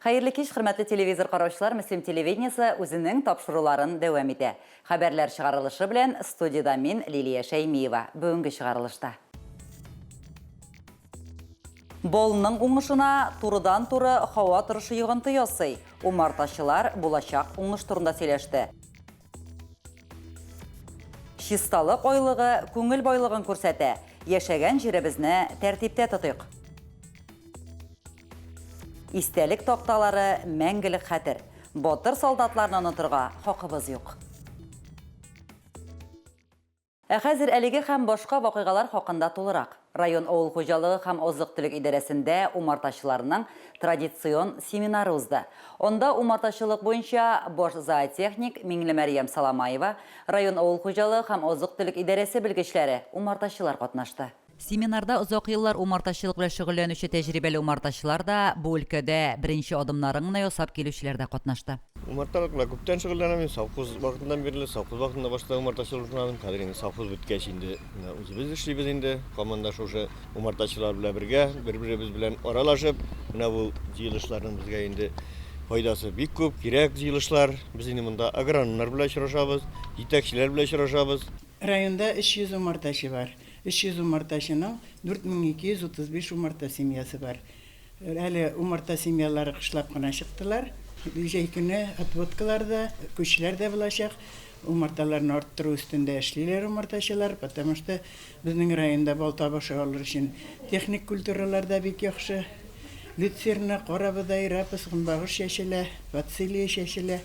Hayırlı kеш, hürmetli televizor karşılar, Müslim televizyonisi özünün tapşırılarını devam ede. Haberler çıkarılışı bilen studiyada min Liliya Şeymiyeva. Bugünkü çıkarılışta. Bolunun uңышына turudan turu hava turışı yığıntı yasый. Umartaşılar bulaşak uңышtırında selешті. Şistalık oylığı көңіл бойлығын көрсәтә. Яшәгән җиребезне тәртиптә тотыйк. İstəlik тоқталары мәңгілік хәтер. Батыр солдатларны онытырга хакыбыз юк. Хәзер әлеге һәм башка вакыйгалар хакында тулырак. Район авыл хуҗалыгы һәм азык-төлек идарәсендә умартачыларның традицион семинары узды. Онда умартачылык буенча баш зоотехник Миңлемәрьям Саламаева, район авыл хуҗалыгы һәм азык-төлек идарәсе белгечләре, умартачылар катнашты. Семинарда узак еллар умартачылык белән шөгыльләнүче тәҗрибәле умартачылар да бу өлкәдә беренче адымнарын гына ясап килүчеләр дә катнашты. Умарталык белән күптән шөгыльләнәм. Совхоз вакытыннан бирле, совхоз вакытында башта умартачылыкны кадерен совхоз биткәч инде үзебез эшлибез инде. Команда шушы умартачылар белән бергә, бер-беребез белән аралашып, менә бу җыелышларның безгә инде файдасы бик күп. Кирәк җыелышлар. Без инде монда агрономнар белән очрашабыз, җитәкчеләр белән очрашабыз. Районда 300 умартачы бар. 300 умартачының 4235 умарта семьясы бар. Әле умарта семьялары кышлап кына чыктылар. Җәй көне отводкаларда, көчләрдә булачак. Умарталарны арттыру өстендә эшлиләр умартачылар, потому что безнең районда балта башлар өчен техник культуралар да бик яхшы. Люцерна, карабыдай, рапс, гынбагыш чәчелә, вацилия чәчелә,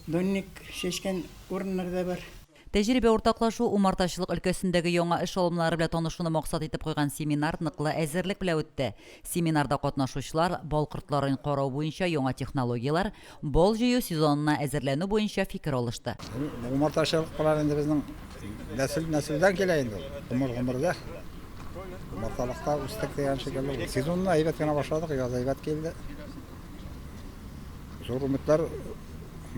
донник чәчкән урыннар да бар. Тәҗрибә уртаклашу умартачылык өлкәсендәге яңа эш алымнары белән танышуны максат итеп куйган семинар ныклы әзерлек белән үтте. Семинарда катнашучылар бал кортларын карау буенча яңа технологиялар, бал җыю сезонына әзерләнү буенча фикер алышты. Умартачылык кылар инде безнең нәселдән килә инде. Гомер-гомердә. Умарталыкта үстек дигән шикелле. Сезонны әйбәт кенә башладык, яз әйбәт килде. Зур өметләр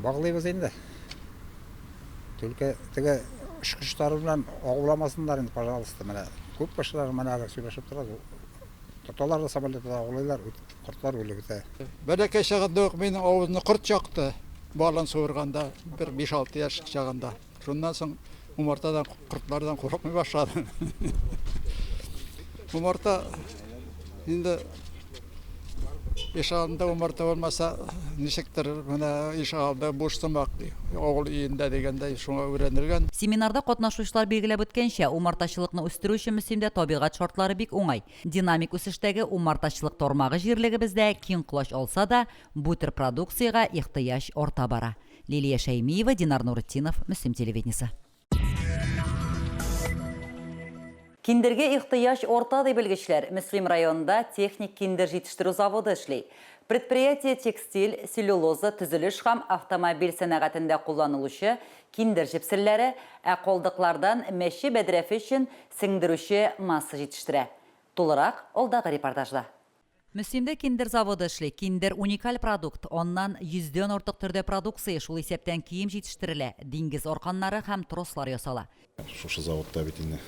баглыйбыз инде. Только теге шкыштары белән агуламасыннар инде, пожалуйста, менә күп кешеләр менә сөйләшеп тора. Татарлар да самолетта агулайлар, кортлар үлеп бетә. Бәләкәй чагында минем авызны корт чакты. Балан суырганда, бер 5-6 яшь чагында. Шуннан соң умартадан кортлардан курыкмый башлады. Умарта инде ишалында умарта булмаса, ничектер менә ишалда буштымак авыл өендә дигәндә шуңа өйрәнелгән. Семинарда катнашучылар билгеләп үткәнчә, умартачылыкны үстерү өчен Мөслимдә табигать шартлары бик уңай. Динамик үсештәге умартачылык тармагы җирлегебездә киң колач алса да, бу төр продукциягә ихтыяҗ арта бара. Лилия Шәймиева, Динар Нурытдинов, Мөслим телевидениесе. Киндерге ихтыяж орта ди белгечләр. Мөслим районында техник киндер җитештерү заводы эшли. Предприятие текстиль, целлюлоза, төзелеш һәм автомобиль сәнәгатендә кулланылучы киндер җепселләре, калдыклардан мәче бәдрәфе өчен сеңдерүче масса җитештерә. Тулырак алдагы репортажда. Мөслимдә киндер заводы эшли. Киндер уникаль продукт. Оннан 100дән артык төрдә продукция шул исәптән кием җитештерелә. Диңгез арканнары һәм трослар ясала. Шушы заводта бит инде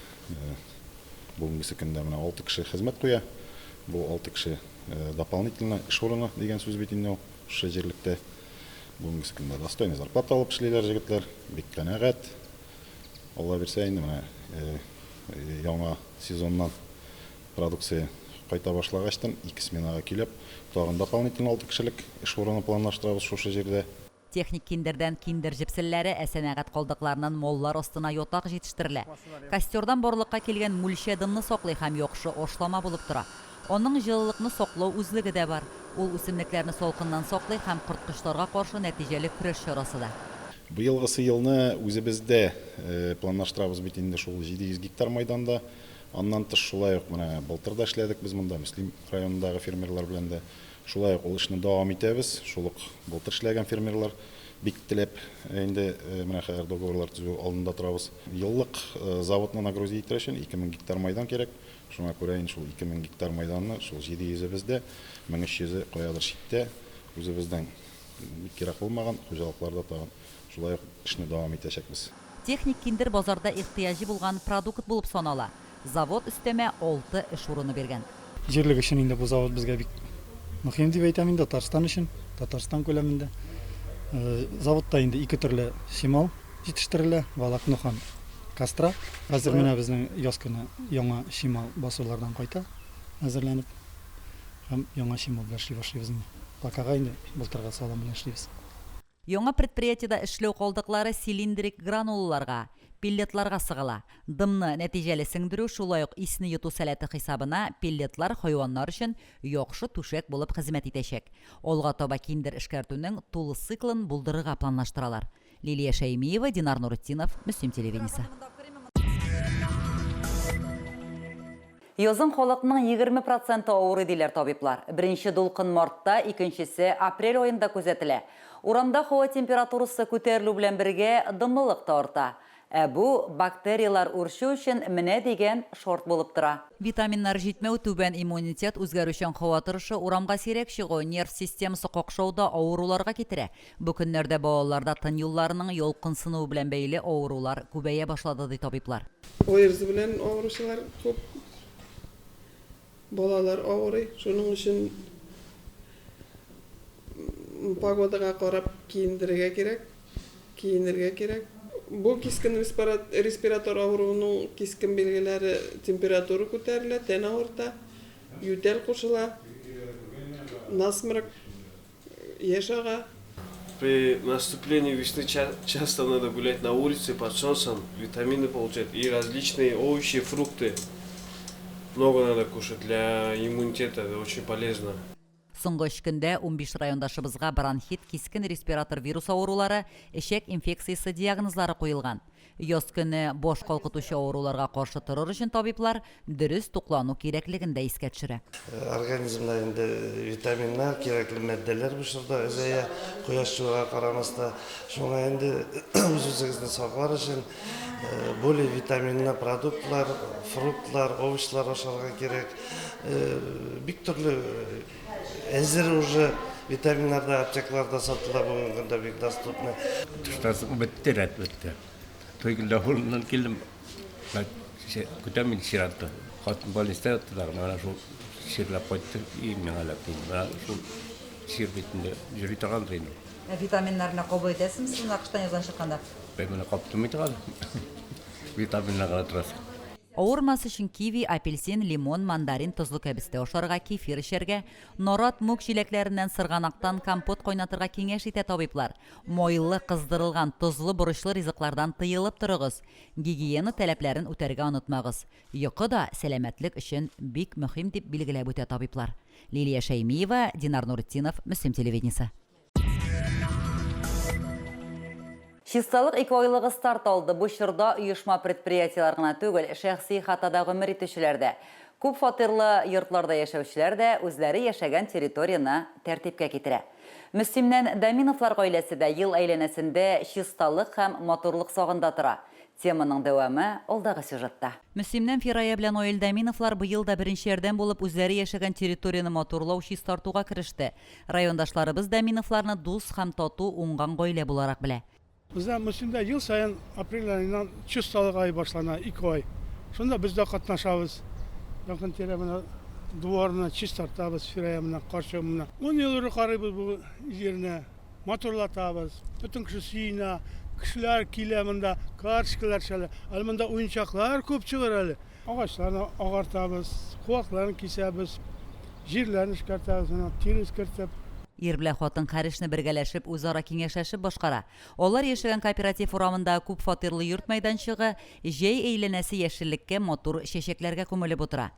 бүгенге көндә менә 6 кеше хезмәт куя. Бу 6 кеше дополнительно эш урыны дигән сүз бит инде шушы җирлектә. Бүгенге көндә достойный зарплата алып эшлиләр җегетләр, бик канәгать. Алла бирсә инде менә яңа сезоннан продукция кайта башлагачтан 2 сменага килеп, тагын дополнительно 6 кешелек эш урыны планлаштырабыз шушы җирдә. Техник киндердән киндер җепселләре сәнәгать калдыкларыннан моллар астына ятак җитештерелә. Костердан борлыкка килгән мүлчә дымны саклый һәм яхшы ошлама булып тора. Аның җылылыкны саклау үзлеге дә бар. Ул үсемлекләрне салкыннан саклый һәм корткычларга каршы нәтиҗәле көрәш чарасы да. Бу елгы елны үзебездә планлаштырабыз бит инде шул 700 гектар майданда. Аннан тыш шулай ук менә былтырда эшләдек без монда Мөслим районындагы фермерлар белән дә. Шулай ук ул эшне дәвам итәбез. Шул ук былтыр эшләгән фермерлар бик теләп инде менә хәзер договорлар төзү алдында торабыз. Еллык заводны нагрузить итәр өчен 2000 гектар майдан кирәк. Шуңа күрә инде шул 2000 гектар майданны шул 700 бездә, 1300 каядыр читтә үзебездән бик кирәк булмаган хуҗалыкларда тагын шулай ук эшне дәвам итәчәкбез. Техник киндер базарда ихтыяҗы булган продукт булып санала. Завод өстәмә 6 эш урыны биргән. Җирлек өчен инде бу завод безгә бик мөһим дип әйтәм инде, Татарстан өчен. Татарстан көлемендә. Заводта инде ике төрле шимал җитештерелә, Валакно һәм Кастра. Хәзер менә безнең яз көне яңа шимал басулардан кайта әзерләнеп һәм яңа шимал белән эшли башлыйбыз инде. Бакага инде былтырга салам белән эшлибез. Яңа предприятиедә эшләү калдыклары цилиндрик гранулаларга, пеллетларга сыгыла. Дымны нәтиҗәле сеңдерү, шулай ук исне йоту сәләте хисабына пеллетлар хайваннар өчен яхшы түшәк булып хезмәт итәчәк. Алга таба киндер эшкәртүнең тулы циклын булдырырга планлаштыралар. Лилия Шәймиева, Динар Нуретдинов, Мөслим телевидениесе. Язын халыкның 20% авырый диләр табиблар. Беренче дулкын мартта, икенчесе апрель аенда күзәтелә. Урамда һава температурасы күтәрелү белән бергә дымлылык та арта. Бу бактериялар үрчү өчен менә дигән шорт булып тора. Витаминнар җитмәү, түбән иммунитет, үзгәрүчән һава торышы урамга сирәк чыгу, нерв системасы какшауда авыруларга китерә. Бу көннәрдә балаларда тын юлларының ялкынсынуы белән бәйле авырулар күбәя башлады ди табиблар. Ойырзы белән авыручылар күп. Балалар авырый, шуның өчен погодага карап киендерергә кирәк. Бу кискен респиратор авыруының кискен белгеләре температура күтәрелә, тән авырта, ютәл кушыла, насморк, яшь ага. При наступлении весны часто надо гулять на улице под солнцем, витамины получать и различные овощи, фрукты. Много надо кушать для иммунитета, это очень полезно. Соңгы 3 көндә 15 райондашыбызга бронхит, кискен респиратор вирус авырулары, эшәк инфекциясе диагнозлары куелган. Яз көне бош калкытучы авыруларга каршы торыр өчен табиблар дөрес туклану кирәклеген дә искә төшерә. Организмда инде витаминнар, кирәкле матдәләр бушырда өзәя, кояш чыгуга карамаста, шуңа инде үзегезне саклар өчен более витаминлы продуктлар, фруктлар, овощлар ашарга кирәк. Бик төрле әзер уже витаминнарда аптекларда сатыла, бүгенге көндә бик доступны. Туштасы бетте рәт бетте. Тойгылда хулнан килдем. Күтәмин сиратты. Хатын больниста яттылар. Мана шул сирлап кайтты и миңа лаптын. Мана шул сир битендә йөри торган инде. Витаминнарны кабул итәсезме сез нақыштан язан чыкканда? Мен каптым итгән. Витаминнарга турасы. Авырмас өчен киви, апельсин, лимон, мандарин, тозлы кәбестә ашарга, кефир эчәргә, нарат, мук җиләкләреннән сырганактан компот кайнатырга киңәш итә табиблар. Майлы, кыздырылган, тозлы, бурычлы ризыклардан тыелып торыгыз. Гигиена таләпләрен үтәргә онытмагыз. Йокы да сәламәтлек өчен бик мөһим дип билгеләп үтә табиблар. Лилия Шәймиева, Динар Нуретдинов, Мөслим телевидениесе. Чисталык 2 айлыгы старт алды. Бу чорда оешма предприятиялар гына түгел, шәхси хатада гомер итүчеләр дә, күп фатирлы йортларда яшәүчеләр дә үзләре яшәгән территорияны тәртипкә китерә. Мөслимнән Даминовлар гаиләсе дә ел әйләнәсендә чисталык һәм матурлык сагында тора. Теманың дәвамы алдагы сюжетта. Мөслимнән Фирая белән Ойл Даминовлар быел да беренче ярдәм булып үзләре яшәгән территорияны матурлау, чистартуга кереште. Райондашларыбыз Даминовларны дус һәм тату уңган гаилә буларак белә. Bizdə Müslimdə yıl sayın aprel ayından çistalık ayı başlana 2 ay. Şunda biz de katnaşabız. Yakın teremine duvarına çistartabız, firayamına, karşımına. 10 yılları qarıbız bu yerine motorlatabız. Bütün kişi suyuna, kişiler kileminde, karşıkılar şöyle. Almanda oyuncaklar köp çıkar öyle. Ağaçlarını ağartabız, kulaklarını kesebіз, jirlerini çıkartabız, teri çıkartab. Ир белән хатын хәришне бергәләшеп үзара киңәшләшеп башкара. Алар яшәгән кооператив урамында күп фатирлы йорт мәйданчыгы, җәй әйләнәсе яшеллеккә, матур чәчәкләргә күмелеп утыра.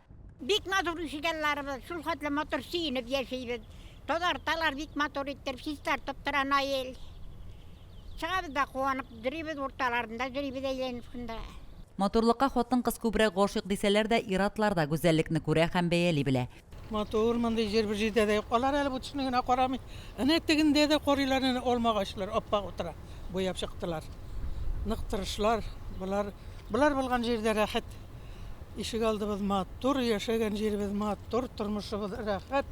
Бик матур ишегалларыбыз, шул хәтле матур сөенеп яшәйбез. Тозарталар бик матур иттереп чистартып тора Наил. Чыгабыз да куанып, йөрибез урталарында, йөрибез әйләнеп шунда. Матурлыкка хатын-кыз күбрәк гашыйк дисәләр дә, иратларда гүзәллекне күрә һәм бәяли белә. Матур мындай жер бер җирдә дә юк. Алар әле бу төшенегенә карамый. Әнә тегендә дә корыйларны алмагачлар, аппак утыра. Буяп чыктылар. Нык тырышлар. Булар булган җирдә рәхәт. Ишек алдыбыз матур, яшәгән җиребез матур, тормышыбыз рәхәт.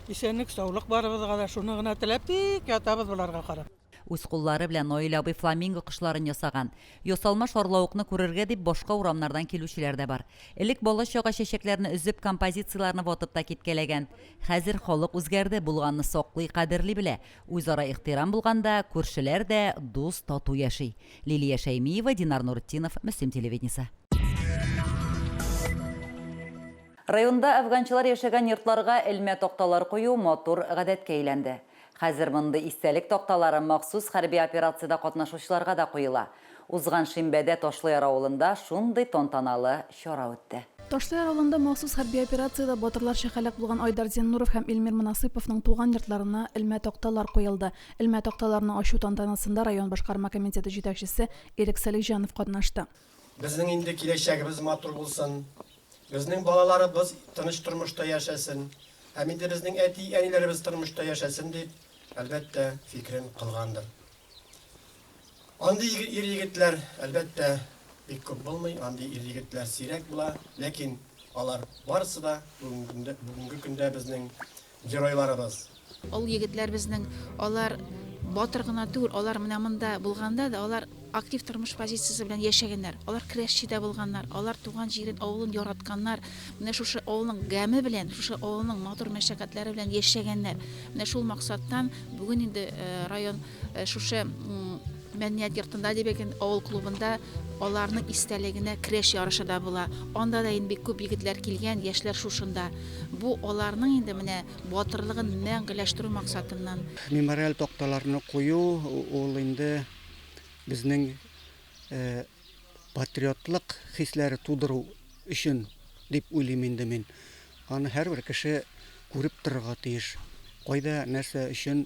Исәнлек, саулык барыбызга да шуны гына теләп тик ятабыз буларга карап. үз куллары белән ойлабый фламинго кошларын ясаган. Ясалма шарлавыкны күрергә дип башка урамнардан килүчеләр дә бар. Элек бала чага чәчәкләрне өзеп композицияларны ватып та киткәләгән. Хәзер халык үзгәрде, булганны саклый, кадерли белә. Үзара ихтирам булганда күршеләр дә дус, тату яши. Лилия Шәймиева, Динар Нуртдинов, Мөслим телевидениесе. Районда афганчылар яшәгән йортларга элмә токталар кую мотор гадәткә әйләнде. Хәзер монда истәлек токталары махсус хәрби операциядә катнашучыларга да куела. Узган шимбәдә Ташлыяр авылында шундый тантаналы чара үтте. Ташлыяр авылында махсус хәрби операциядә батырлар шәһәләк булган Айдар Зиннуров һәм Илмир Мөнасыйповның туган йортларына элмә токталар куелды. Элмә токталарны ачу тантанасында район башкарма комитеты җитәкчесе Ирек Салихҗанов катнашты. Безнең инде киләчәгебез матур булсын. Безнең балаларыбыз тыныч тормышта яшәсен. Һәм инде безнең әти-әниләребез тормышта яшәсен дип, әлбәттә, фикрен кылгандыр. Андый ир-егетләр, әлбәттә, бик күп булмый, андый ир-егетләр сирәк була, ләкин алар барысы да бүгенге көндә безнең геройларыбыз. Ул егетләр безнең, алар батыр гына түгел, алар менә монда булганда да алар актив тормыш позициясе белән яшәгәннәр. Алар көрәшче дә булганнар. Алар туган җирен, авылын яратканнар. Менә шушы авылның гаме белән, шушы авылның матур мәшәкатьләре белән яшәгәннәр. Менә шул максаттан бүген инде район шушы мәдәният йортында дибеген авыл клубында аларның истәлегенә көрәш ярышы да була. Анда да инде бик күп егетләр килгән, яшьләр шушында. Бу аларның инде менә батырлыгын мәңгеләштерү максатыннан. Мемориаль токталарны кую ул инде безнең патриотлык хисләре тудыру өчен дип уйлыйм инде мин. Аны һәрбер кеше күреп торырга тиеш. Кайда нәрсә өчен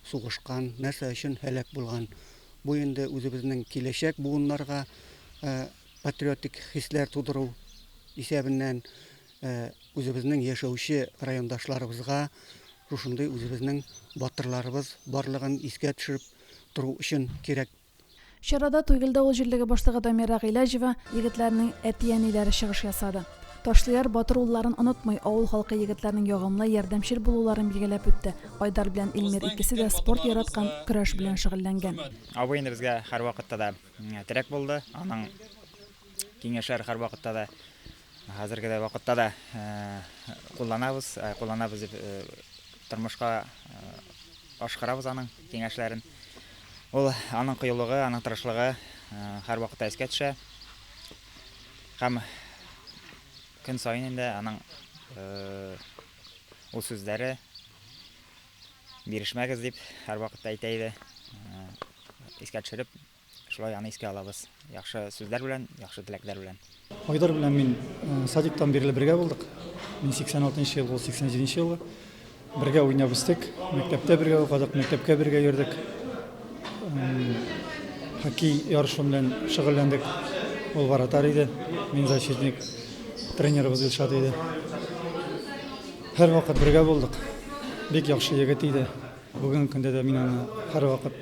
сугышкан, нәрсә өчен һәлак булган. Бу инде үзебезнең киләчәк буыннарга патриотик хисләр тудыру исәбеннән үзебезнең яшәүче райондашларыбызга шушындый үзебезнең батырларыбыз барлыгын искә төшереп тору өчен кирәк. Чарада Туйгылда авыл җирлеге башлыгы Дамира Гыйләҗева егетләрнең әти-әниләре чыгыш ясады. Ташлыяр батыр улларын онытмый, авыл халкы егетләрнең ягымлы ярдәмчел булуларын билгеләп үтте. Айдар белән Илмир икесе дә спорт яраткан, көрәш белән шөгыльләнгән. Абый инде безгә һәр вакытта да терәк булды. Аның киңәшләре һәр вакытта да хәзерге вакытта да кулланабыз дип тормышка ашкарабыз аның киңәшләрен. Ул аның кыюлыгы, аның тырышлыгы һәр вакытта искә төшә. Һәм көн сайын инде аның ул сүзләре бирешмәгез дип һәр вакытта әйтә иде. Искә төшереп, шулай аны искә алабыз. Яхшы сүзләр белән, яхшы теләкләр белән. Айдар белән мин садиктан бирле бергә булдык. Мин 86 елга, 87 елга бергә уйнап үстек. Мәктәптә бергә укыдык, мәктәпкә бергә йөрдек. Хоккей ярышы белән шөгыльләндек. Ул вратарь иде, мин защитник. Тренерыбыз Илшат иде. Һәр вакыт бергә булдык. Бик яхшы егет иде. Бүген көндә дә мин аны һәр вакыт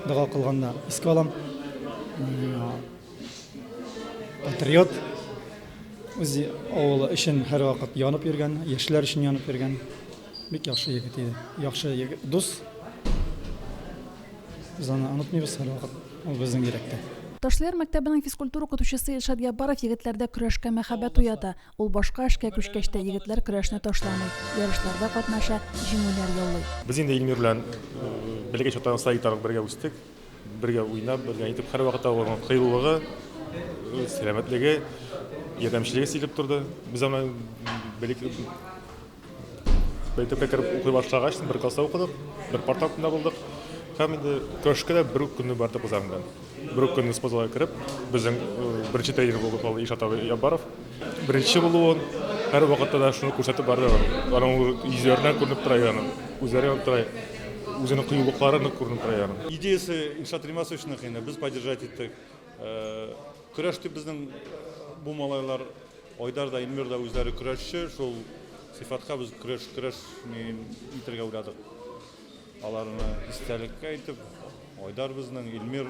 дуга кылганда искә алам. Патриот. Үз авылы өчен һәр вакыт янып йөргән, яшьләр өчен янып йөргән. Бик яхшы егет иде. Яхшы егет, дус. Без аны онытмыйбыз һәр вакыт. Ул безнең йөрәктә. Ташлыяр мәктәбенең физкультура укытучысы Илшат Ябаров егетләрдә көрәшкә мәхәббәт уята. Ул башка эшкә күчкәч тә егетләр көрәшне ташламый. Ярышларда катнаша, җиңүләр яулый. Без инде Илмир белән бергә чатан сайтарып бергә үстек. Бергә уйнап, бергә итеп һәр вакытта булган кыйлылыгы, сәламәтлеге, ярдәмчелеге сизелеп торды. Без аны мәктәпкә кереп укый башлагач, бер класста укыдык, бер парта артында булдык. Һәм инде көрәшкә дә бер көнне барды кызардан. Бер көнне спортзалга кереп, безнең беренче тренер булды Илшат Ябаров. Беренче булуын һәр вакытта да шуны күрсәтеп барды. Аның йөзләреннән күренеп тора яны. Үзләре тора. Үзенең кыюлыкларын күренеп тора яны. Идеясы Илшат Римасовичның инде без поддержать иттек. Көрәште безнең бу малайлар Айдар да Илмир да үзләре көрәшче, шул сыйфатка без көрәш итәргә уйладык. Аларны истәлеккә әйтеп, Айдар безнең Илмир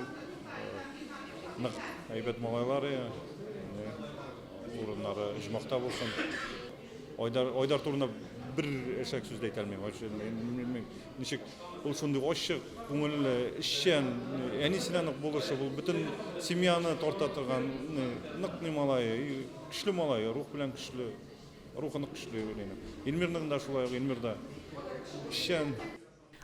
нык әйбәт малайлары, урыннары җмакта булсын. Айдар турында bir eşek söz deyt almayım. Nişik ol şunday oşık, көңелле, işçen, enisilenik buluşu, bu bütün semyany tortatırgan нык малайы, күчле малайы, рух белән күчле, рухыны күчле белән. Илмирнең дә шулай, Илмирда işçen.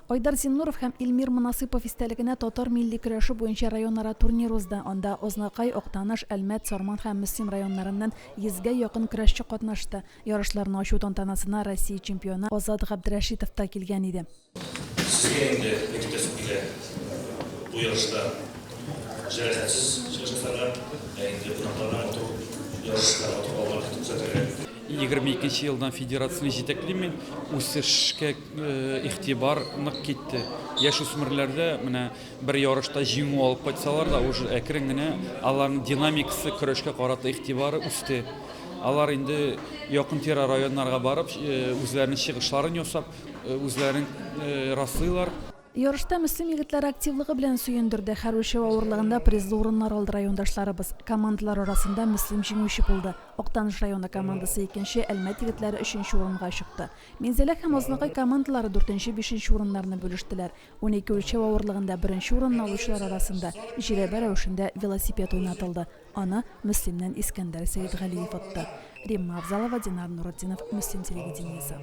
Айдар Зиннуров һәм Илмир Мунасыпов истәлегенә татар милли көрәше буенча районара турнир узды. Анда Ознакай, Октаныш, Әлмәт, Сарман һәм Мөслим районнарыннан 100гә якын көрәшче катнашты. Ярышларны ачу тантанасына Россия чемпионы Азат Габдрашитов та килгән иде. Sizga endi ikkitasiga bu yarışda jarahatsiz chiqishlar, endi bunaqalarni yarışlar o'tib 22 елдан федерацияны җитәклимен, үсешкә игътибар нык китте. Яшүсмерләрдә менә бер ярышта җиңү алып кайтсалар да, уже әкрен генә аларның динамикасы көрәшкә карата игътибары үсте. Алар инде якын тирә районнарга барып, үзләренең чыгышларын ясап, үзләрен раслыйлар. Ярышта Мөслим егетләре активлыгы белән сөендерде. Һәрүче авырлыгында призлы урыннар алды райондашларыбыз. Командалар арасында Мөслим җиңүче булды. Октаныш районы командасы 2-нче, Әлмәт егетләре 3-нче урынга чыкты. Мензәлә һәм Ознакай командалары 4-нче, 5-нче урыннарны бүлештеләр. 12 үлчәү авырлыгында 1-нче урынны алучылар арасында җиләбә рәвешендә велосипед уйнатылды. Аны Мөслимнән Искәндәр Сәйдгалиев атты. Римма Авзалова, Динар Нуретдинов, Мөслим телевидениесе.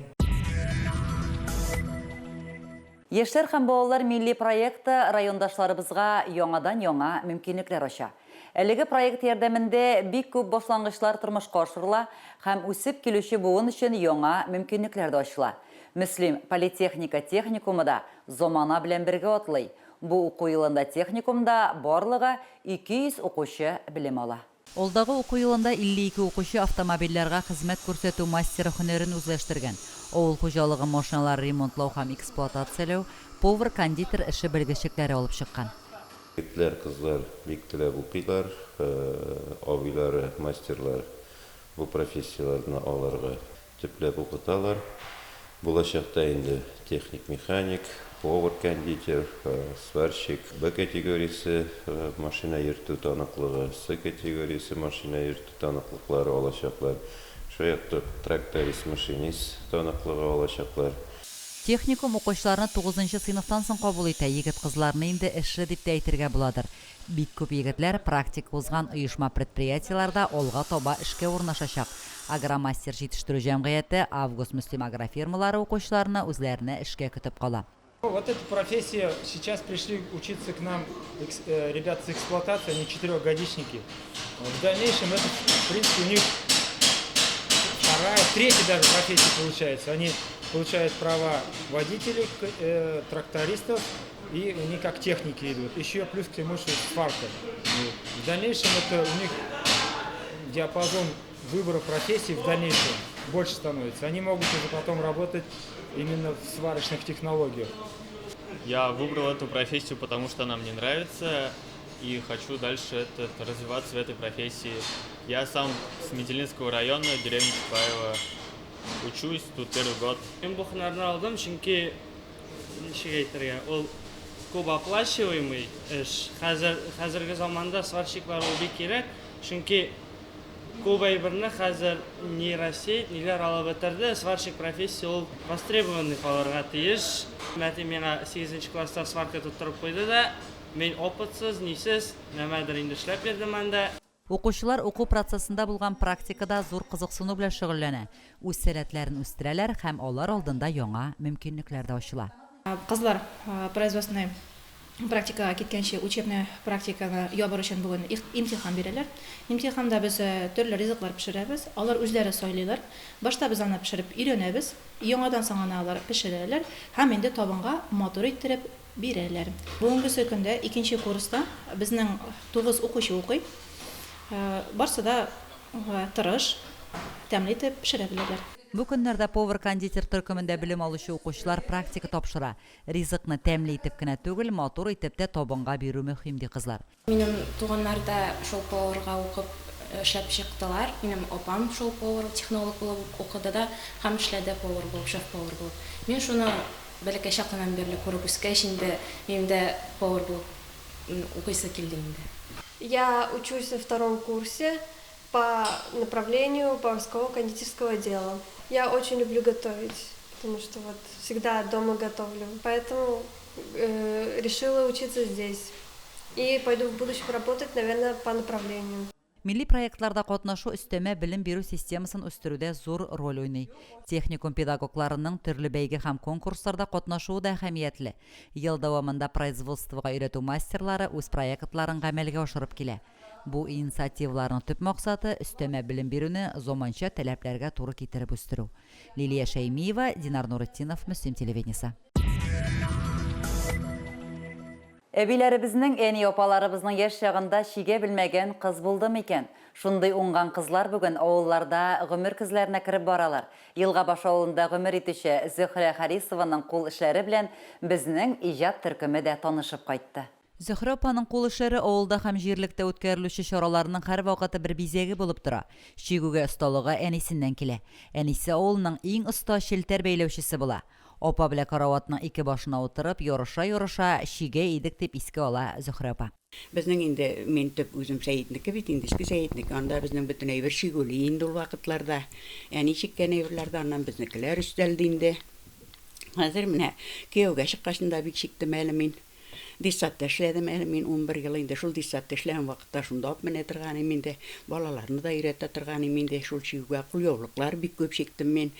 Яшьләр һәм балалар милли проекты райондашларыбызга яңадан-яңа мөмкинлекләр ача. Әлеге проект ярдәмендә бик күп башлангычлар тормышка ашырыла һәм үсеп килүче буын өчен яңа мөмкинлекләр дә ачыла. Мөслим политехника техникумында замана белән бергә атлый. Бу уку елында техникумда барлыгы 200 укучы белем ала. Олдагы уку елында 52 укучы автомобильләргә хезмәт күрсәтү мастеры һөнәрен үзләштергән. Авыл хуҗалыгы машиналары ремонтлау һәм эксплуатацияләү, повар, кондитер эше белгечләре алып чыккан. Егетләр, кызлар бик теләп укыйлар, абыйлары, мастерлар бу профессияларны аларга төпләп укыталар. Булачакта инде техник-механик, повар, кондитер, сварщик, Б категориясе машина йөртү таныклыгы, С категориясе машина йөртү таныклыклары алачаклар. Шуякта тракторист, машинист таныклыгы алачаклар. Техникум укучыларны 9-нчы сыйныфтан соң кабул итә. Егет-кызларны инде эшле дип тә әйтергә буладыр. Бик күп егетләр практика узган оешма предприятиеларда алга таба эшкә урнашачак. Агромастер җитештерү җәмгыяте Август Мөслим агрофирмалары укучыларны үзләренә эшкә көтеп кала. Вот эта профессия, сейчас пришли учиться к нам ребята с эксплуатации, они 4-годичники. В дальнейшем это, в принципе, у них вторая, третья даже профессия получается. Они получают права водителей, трактористов, и они как техники идут. Еще плюс к тому, что сварка. В дальнейшем это у них диапазон выбора профессий в дальнейшем больше становится. Они могут уже потом работать именно в сварочных технологиях. Я выбрал эту профессию, потому что она мне нравится, и хочу дальше развиваться в этой профессии. Я сам с Метелинского района, деревня Чапаева. Учусь, тут первый год. Мен бұл хынарны алдым, чөнки ничек әйтергә, ул күп оплачиваемый эш. Хәзерге заманда сварщиклар ул бик кирәк, чөнки күп әйберне хәзер нейросеть, ниләр алып бетерде, сварщик профессия ул востребованный калырга тиеш. Мәти миңа 8-нче класста сварка тоттырып куйды да, мен опытсыз, нисез, нәмәдер инде эшләп бирдем анда. Укучылар уку процессында булган практикада зур кызыксыну белән шөгыльләнә. Үз сәләтләрен үстерәләр һәм алар алдында яңа мөмкинлекләр дә ачыла. Кызлар производственный практикага киткәнче учебный практиканы ябыр өчен бүген имтихан бирәләр. Имтиханда без төрле ризыклар пешерәбез. Алар үзләре сайлыйлар. Башта без аны пешереп өйрәнәбез. Яңадан соң аны алар пешерәләр һәм инде табынга мотор иттереп бирәләр. Бүгенге көндә 2нче курста безнең 9 укучы укый. Барсы да тырыш, тәмле итеп пешерә беләләр. Бу көннәрдә повар-кондитер төркемендә белем алучы укучылар практика тапшыра. Ризыкны тәмле итеп кенә түгел, мотор итеп тә табынга бирү мөһим ди кызлар. Минем туганнар да шул поварга укып эшләп чыктылар. Минем апам шул повар технолог булып укыды да, һәм эшләде повар булып, шеф-повар булып. Мин шуны бәләкәй чактан бирле күреп үскәч инде миндә повар булып укыйсы килде инде. Я учусь во втором курсе по направлению поварского-кондитерского дела. Я очень люблю готовить, потому что вот всегда дома готовлю. Поэтому решила учиться здесь. И пойду в будущем работать, наверное, по направлению. Milli proyektlарда катнашу өстәмә белем бирү системасын үстерүдә зур роль уйный. Техникум педагогларының төрле бәйге һәм конкурсларда катнашуы да әһәмиятле. Ел дәвамында производствога өйрәтү мастерлары үз проектларын гамәлгә ашырып килә. Бу инициативаларның төп максаты өстәмә белем бирүне заманча таләпләргә туры китереп үстерү. Лилия Шәймиева, Динар Нуретдинов, Мөслим телевидениесе. Әбиләребезнең, әни апаларыбызның яшь чагында шиге белмәгән кыз булды микән? Шундый уңган кызлар бүген авылларда гомер күзләренә кереп баралар. Елгабаш авылында гомер итүче Зөһрә Харисованың кул эшләре белән безнең иҗат төркеме дә танышып кайтты. Зөһрә апаның кул эшләре авылда һәм җирлектә үткәрелүче чараларның һәр вакыты бер бизәге булып тора. Шигүгә осталыгы әнисеннән килә. Әнисе авылның иң оста челтәр бәйләүчесе була. Апа белән караватның ике башына утырып, ярыша-ярыша шиге идек дип искә ала Зөһрә апа. Безнең инде мен төп үзем сәйетнеке бит инде иске сәйетнеке. Анда безнең бөтен әйбер шигүле инде ул вакытларда. Әни чиккән әйберләрдә аннан безнекеләр өстәлде инде. Хәзер менә кияүгә чыккачында бик чиктем әле мин. Диссатта эшләдем әле мин 11 ел инде. Шул диссатта эшләгән вакытта шунда ап менә торган инде. Балаларны да өйрәтә торган инде. Шул шигүгә кулъяулыклар бик күп чиктем мин.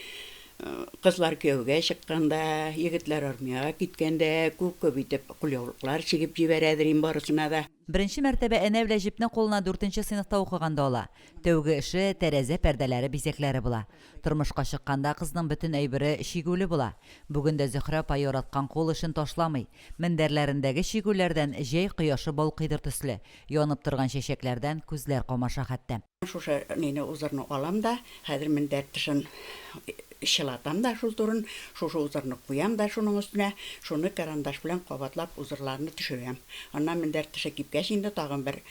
Кызлар кияүгә чыкканда, егетләр армияга киткәндә күп итеп кулъяулыклар чигеп җибәрәдер ин барысына да. Беренче мәртәбә әнә белән җипне кулына 4нче сыйныфта укыганда ала. Тәүге эше тәрәзә пәрдәләре бизәкләре була. Тормышка чыкканда кызның бөтен әйбере шигүле була. Бүген дә Зөһрә апа яраткан кул эшен ташламый. Мендәрләрендәге шигүләрдән җәй кояшы балкыйдыр төсле. Янып торган чәчәкләрдән күзләр камаша хәтта. Шушы нене узырны алам да, хәзер мендәр тышын шылатам да шул турын, шушы узырны куям да шуның өстенә, шуны карандаш белән кабатлап узырларны төшерәм. Аннан мендәр тышы кипкәч инде тагын бер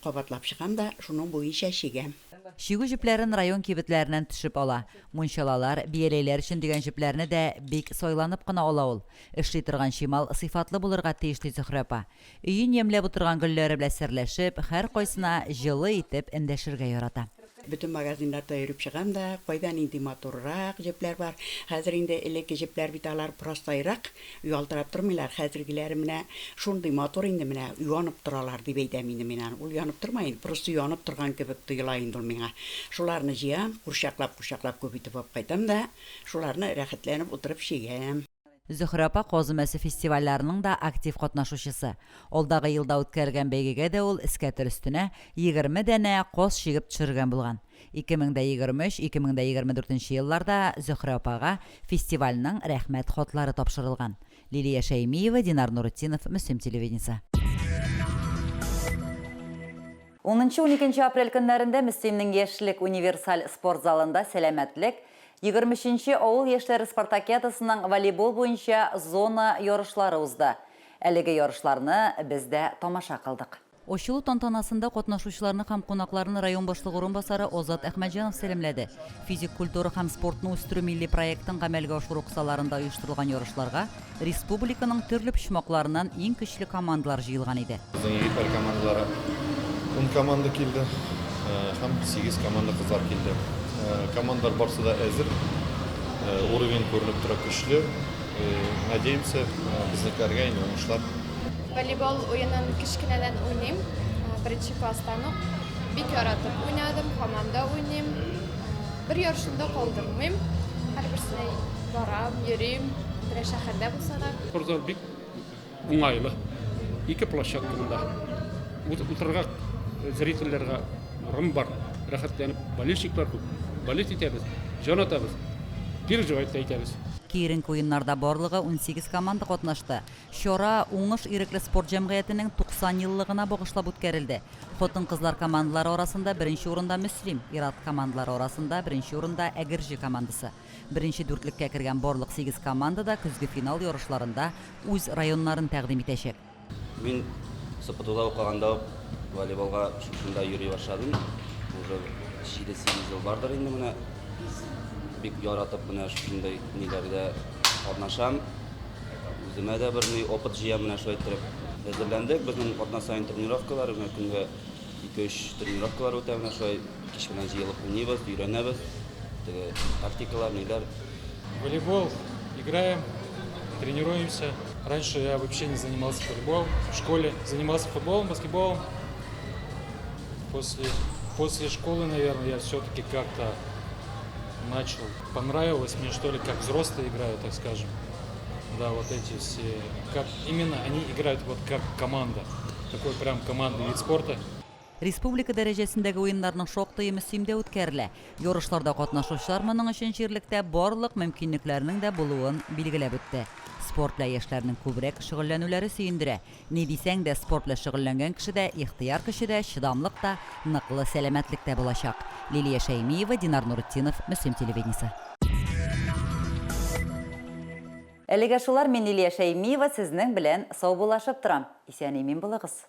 кабатлап чыгам да шуның буенча шигәм. Шигү җипләрен район кибетләреннән төшеп ала. Мунчалалар, бияләйләр өчен дигән җипләрне дә бик сайланып кына ала ул. Эшли торган шимал сыйфатлы булырга тиешле Зөһрә апа. Өен ямлап утырган гөлләре белән серләшеп, һәр кайсына җылы итеп эндәшергә ярата. Bütün magazinlarda yürüp çıkam da, koydan indi motorrak cepler var. Hazır indi eleki cepler bitalar prostayrak, uyaltırap durmaylar. Hazırgileri mine, şunday motor indi mine, uyanıp duralar dip eydem indi mine. Ul uyanıp durmayın, prosto uyanıp durgan köpek tuyulayın dol mine. Şularını jiyam, kurşaklap köpütüp op kaytam da, şularını rahatlanıp oturup şigem. Зөһрә апа Казымәсе фестивальләренең да актив катнашучысы. Алдагы елда үткәргән бәйгегә дә ул эскәтер өстенә 20 дәнә каз шигеп төшергән булган. 2023-2024 елларда Зөһрә апага фестивальнең рәхмәт хатлары тапшырылган. Лилия Шәймиева, Динар Нуретдинов, Мөслим телевидениесе. 10-12 апрель көннәрендә Мөслимнең яшьлек универсаль спорт залында сәламәтлек 23-нче авыл яшьләре спартакиадасының волейбол буенча зона ярышлары узды. Әлеге ярышларны без дә тамаша кылдык. Ачылу тантанасында катнашучыларны һәм кунакларны район башлыгы урынбасары Азат Әхмәтҗанов сәламләде. Физик культура һәм спортны үстерү милли проектын гамәлгә ашыру кысаларында оештырылган ярышларга республиканың төрле почмакларыннан иң көчле командалар җыелган иде. Безнең егетләр командалары 10 команда килде һәм 8 команда кызлар килде. Командар барсы да әзер, уровень күренеп тора көчле. Надеемся, безнекәргә иң уңышлар. Волейбол уенын кичкенәдән уйныйм. Беренче класстан ук бик яратып уйнадым, команда уйныйм. Бер ярышында калдырмыйм. Һәрберсенә барам, йөрим, бер шәһәрдә булса да. Спортзал бик уңайлы. Ике площадкада. Утырга зрительләргә урын бар. Рәхәтләнеп болельщиклар күп. Болеть итәбез, җан атабыз, переживать итәбез. Киренк уеннарда барлыгы 18 команда катнашты. Чара уңыш ирекле спорт җәмгыятенең 90 еллыгына багышлап үткәрелде. Хатын-кызлар командалары арасында беренче урында Мөслим, Ират командалары арасында беренче урында Әгерҗе командасы. Беренче дүртлеккә кергән барлык 8 команда да көзге финал ярышларында үз районнарын тәкъдим итәчәк. Мин Сапатуда укыганда волейболга шунда йөри башладым. Уже 7-8 ел бардыр инде менә. Бик яратып менә шундай ниләрдә катнашам. Үземә дә бер опыт җыям менә шулай итеп. Әзерләндек, безнең атна сайын тренировкалар, күнгә 2-3 тренировкалар үтәбез, шулай кич белән җыелып уйныйбыз, өйрәнәбез. Теге тактикалар, ниләр. Волейбол играем, тренируемся. Раньше я вообще не занимался волейболом. В школе занимался футболом, баскетболом. После школы, наверное, я все-таки как-то начал. Понравилось мне, что ли, как взрослые играют, так скажем. Да, вот эти все, как именно они играют вот как команда. Такой прям командный вид спорта. Республика дәрәҗәсендәге уеннарның шактый мөһимдә үткәрелә. Ярышларда катнашучылар моның өчен җирлектә барлык мөмкинлекләрнең дә булуын билгеләп үтте. Спорт белән яшьләрнең күбрәк шөгыльләнүләре сөендерә. Ни дисәң дә спорт белән шөгыльләнгән кешедә ихтыяр кешедә чыдамлык та, ныклы сәламәтлек тә булачак. Лилия Шәймиева, Динар Нуретдинов, Мөслим телевидениесе. Әлегә шулар, мен Лилия Шәймиева сезнең белән сау булашып торам. Исән-имин булыгыз.